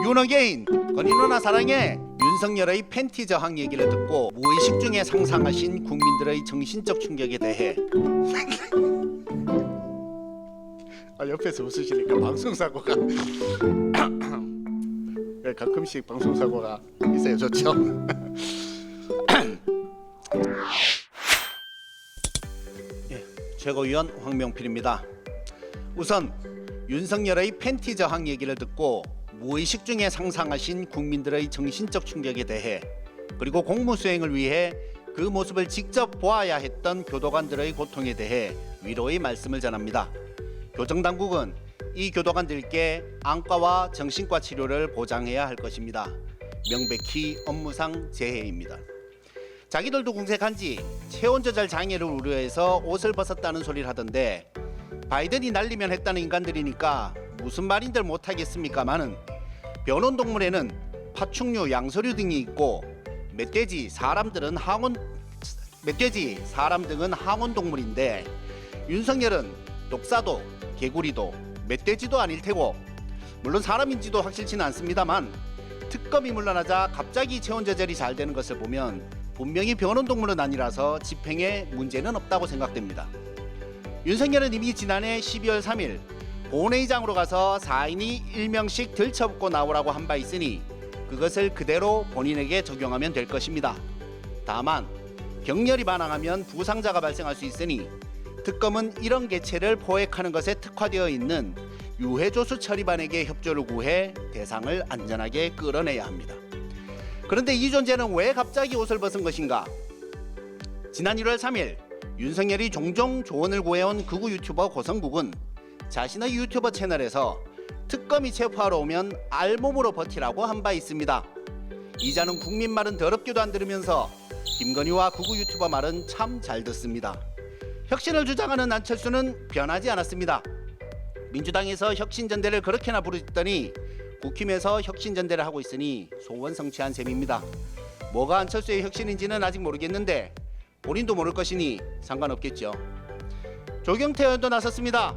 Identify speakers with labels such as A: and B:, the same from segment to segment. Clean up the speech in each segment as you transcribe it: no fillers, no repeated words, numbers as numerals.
A: 윤어게인 건희 누나 사랑해. 윤석열의 팬티 저항 얘기를 듣고 무의식 중에 상상하신 국민들의 정신적 충격에 대해 옆에서 웃으시니까 방송사고가 가끔씩 방송사고가 있어요. 좋죠? 예, 최고위원 황명필입니다. 우선 윤석열의 팬티 저항 얘기를 듣고 무의식 중에 상상하신 국민들의 정신적 충격에 대해, 그리고 공무 수행을 위해 그 모습을 직접 보아야 했던 교도관들의 고통에 대해 위로의 말씀을 전합니다. 교정당국은 이 교도관들께 안과와 정신과 치료를 보장해야 할 것입니다. 명백히 업무상 재해입니다. 자기들도 궁색한지 체온 조절 장애를 우려해서 옷을 벗었다는 소리를 하던데, 바이든이 날리면 했다는 인간들이니까 무슨 말인들 못하겠습니까마는, 변온동물에는 파충류, 양서류 등이 있고 멧돼지, 사람 등은 항온동물인데, 윤석열은 독사도, 개구리도, 멧돼지도 아닐 테고, 물론 사람인지도 확실치는 않습니다만, 특검이 물러나자 갑자기 체온 조절이 잘 되는 것을 보면 분명히 변온동물은 아니라서 집행에 문제는 없다고 생각됩니다. 윤석열은 이미 지난해 12월 3일 본회의장으로 가서 4인이 1명씩 들쳐업고 나오라고 한 바 있으니 그것을 그대로 본인에게 적용하면 될 것입니다. 다만 격렬히 반항하면 부상자가 발생할 수 있으니 특검은 이런 개체를 포획하는 것에 특화되어 있는 유해조수 처리반에게 협조를 구해 대상을 안전하게 끌어내야 합니다. 그런데 이 존재는 왜 갑자기 옷을 벗은 것인가? 지난 1월 3일 윤석열이 종종 조언을 구해온 극우 유튜버 고성국은 자신의 유튜버 채널에서 특검이 체포하러 오면 알몸으로 버티라고 한 바 있습니다. 이자는 국민 말은 더럽게도 안 들으면서 김건희와 극우 유튜버 말은 참 잘 듣습니다. 혁신을 주장하는 안철수는 변하지 않았습니다. 민주당에서 혁신전대를 그렇게나 부르더니 국힘에서 혁신전대를 하고 있으니 소원 성취한 셈입니다. 뭐가 안철수의 혁신인지는 아직 모르겠는데 본인도 모를 것이니 상관없겠죠. 조경태 의원도 나섰습니다.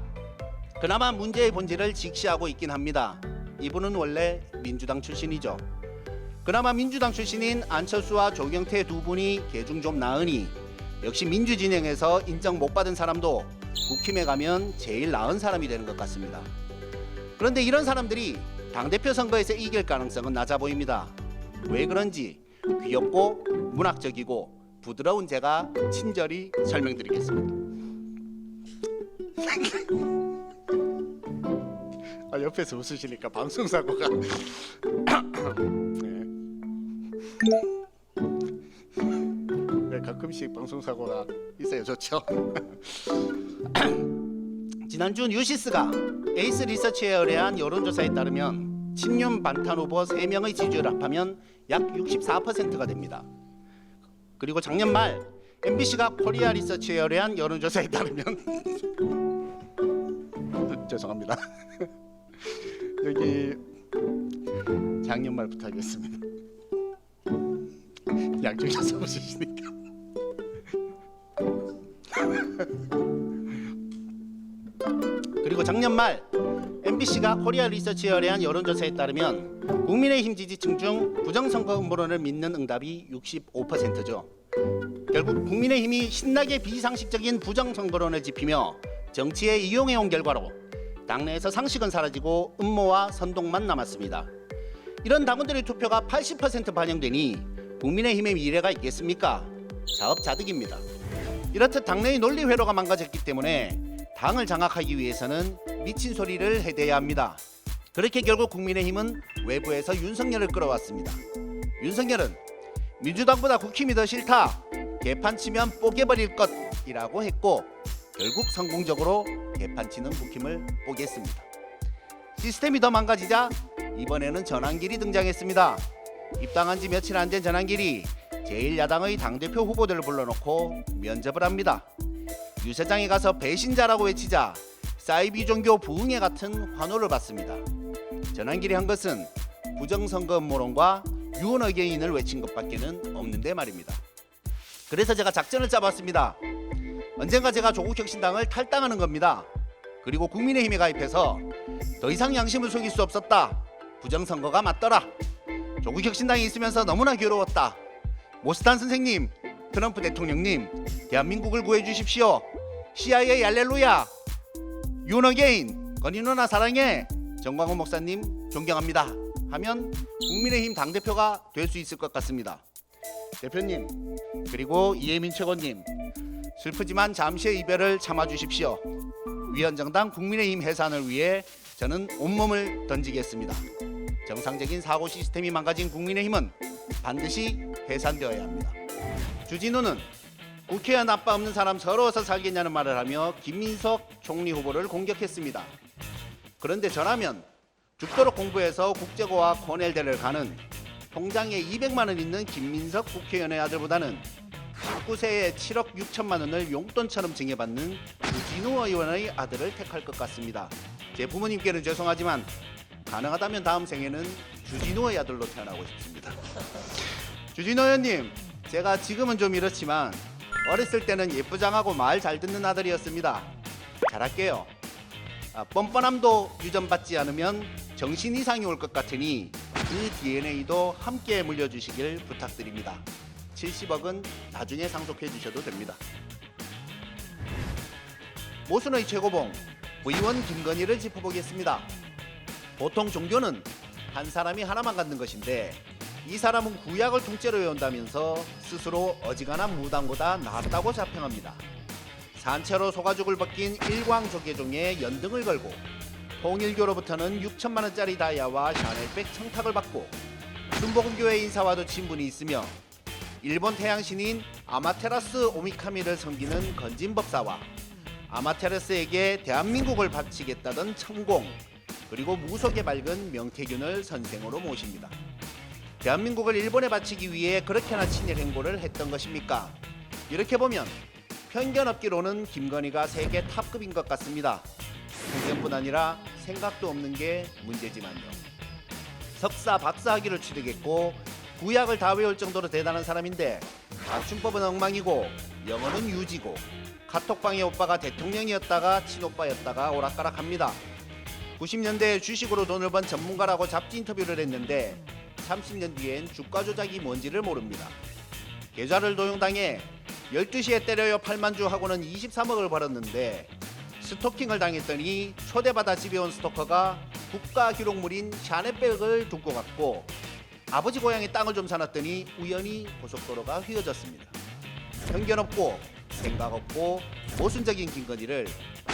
A: 그나마 문제의 본질을 직시하고 있긴 합니다. 이분은 원래 민주당 출신이죠. 그나마 민주당 출신인 안철수와 조경태 두 분이 계중 좀 나으니 역시 민주진영에서 인정 못 받은 사람도 국힘에 가면 제일 나은 사람이 되는 것 같습니다. 그런데 이런 사람들이 당대표 선거에서 이길 가능성은 낮아 보입니다. 왜 그런지 귀엽고 문학적이고 부드러운 제가 친절히 설명드리겠습니다. 옆에서 웃으시니까 방송사고가 가끔씩 방송사고가 있어요. 좋죠? 지난주 뉴시스가 에이스 리서치에 의뢰한 여론조사에 따르면 친윤 반탄 후보 3명의 지지율을 합하면 약 64%가 됩니다. 그리고 작년 말 MBC가 코리아 리서치에 의뢰한 여론조사에 따르면 죄송합니다. 여기 작년 말부터 하겠습니다. 양쪽에서 보시니까 그리고 작년 말 MBC가 코리아 리서치에 의뢰한 여론조사에 따르면 국민의힘 지지층 중 부정선거 음모론을 믿는 응답이 65%죠. 결국 국민의힘이 신나게 비상식적인 부정선거론을 짚히며 정치에 이용해온 결과로 당내에서 상식은 사라지고 음모와 선동만 남았습니다. 이런 당원들의 투표가 80% 반영되니 국민의힘의 미래가 있겠습니까? 자업자득입니다. 이렇듯 당내의 논리 회로가 망가졌기 때문에 당을 장악하기 위해서는 미친 소리를 해대야 합니다. 그렇게 결국 국민의힘은 외부에서 윤석열을 끌어왔습니다. 윤석열은 민주당보다 국힘이 더 싫다, 개판 치면 뽀개버릴 것이라고 했고 결국 성공적으로 개판치는 국힘을 뽀겠습니다. 시스템이 더 망가지자 이번에는 전환길이 등장했습니다. 입당한 지 며칠 안 된 전환길이 제1야당의 당대표 후보들을 불러놓고 면접을 합니다. 유세장에 가서 배신자라고 외치자 사이비 종교 부흥회 같은 환호를 받습니다. 전환길이 한 것은 부정선거 음모론과 유언어게인을 외친 것밖에는 없는데 말입니다. 그래서 제가 작전을 짜봤습니다. 언젠가 제가 조국혁신당을 탈당하는 겁니다. 그리고 국민의힘에 가입해서 더 이상 양심을 속일 수 없었다, 부정선거가 맞더라. 조국 혁신당이 있으면서 너무나 괴로웠다. 모스탄 선생님, 트럼프 대통령님, 대한민국을 구해주십시오. CIA 할렐루야. 윤어게인, 건희 누나 사랑해. 정광훈 목사님 존경합니다. 하면 국민의힘 당대표가 될 수 있을 것 같습니다. 대표님, 그리고 이혜민 최고님, 슬프지만 잠시의 이별을 참아주십시오. 위원정당 국민의힘 해산을 위해 저는 온몸을 던지겠습니다. 정상적인 사고 시스템이 망가진 국민의힘은 반드시 해산되어야 합니다. 주진우는 국회의원 아빠 없는 사람 서러워서 살겠냐는 말을 하며 김민석 총리 후보를 공격했습니다. 그런데 저라면 죽도록 공부해서 국제고와 코넬대를 가는 통장에 200만 원 있는 김민석 국회의원의 아들보다는 19세에 7억 6천만 원을 용돈처럼 증여받는 주진우 의원의 아들을 택할 것 같습니다. 제 부모님께는 죄송하지만 가능하다면 다음 생에는 주진우의 아들로 태어나고 싶습니다. 주진우 의원님, 제가 지금은 좀 이렇지만 어렸을 때는 예쁘장하고 말 잘 듣는 아들이었습니다. 잘할게요. 뻔뻔함도 유전받지 않으면 정신 이상이 올 것 같으니 그 DNA도 함께 물려주시길 부탁드립니다. 70억은 나중에 상속해 주셔도 됩니다. 모순의 최고봉 의원 김건희를 짚어보겠습니다. 보통 종교는 한 사람이 하나만 갖는 것인데 이 사람은 구약을 통째로 외운다면서 스스로 어지간한 무당보다 낫다고 자평합니다. 산채로 소가죽을 벗긴 일광조계종에 연등을 걸고 통일교로부터는 6천만 원짜리 다이아와 샤넬백 청탁을 받고 순복음교회 인사와도 친분이 있으며 일본 태양신인 아마테라스 오미카미를 섬기는 건진법사와 아마테라스에게 대한민국을 바치겠다던 천공, 그리고 무속에 밝은 명태균을 선생으로 모십니다. 대한민국을 일본에 바치기 위해 그렇게나 친일 행보를 했던 것입니까? 이렇게 보면 편견 없기로는 김건희가 세계 탑급인 것 같습니다. 편견뿐 아니라 생각도 없는 게 문제지만요. 석사, 박사 학위를 취득했고 구약을 다 외울 정도로 대단한 사람인데 맞춤법은 엉망이고 영어는 유지고 카톡방의 오빠가 대통령이었다가 친오빠였다가 오락가락합니다. 90년대에 주식으로 돈을 번 전문가라고 잡지 인터뷰를 했는데 30년 뒤엔 주가 조작이 뭔지를 모릅니다. 계좌를 도용당해 12시에 때려요 8만주 하고는 23억을 벌었는데 스토킹을 당했더니 초대받아 집에 온 스토커가 국가 기록물인 샤넬백을 두고 갔고 아버지 고향에 땅을 좀 사놨더니 우연히 고속도로가 휘어졌습니다. 편견 없고 생각 없고 모순적인 김건희를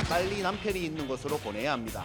A: 빨리 남편이 있는 곳으로 보내야 합니다.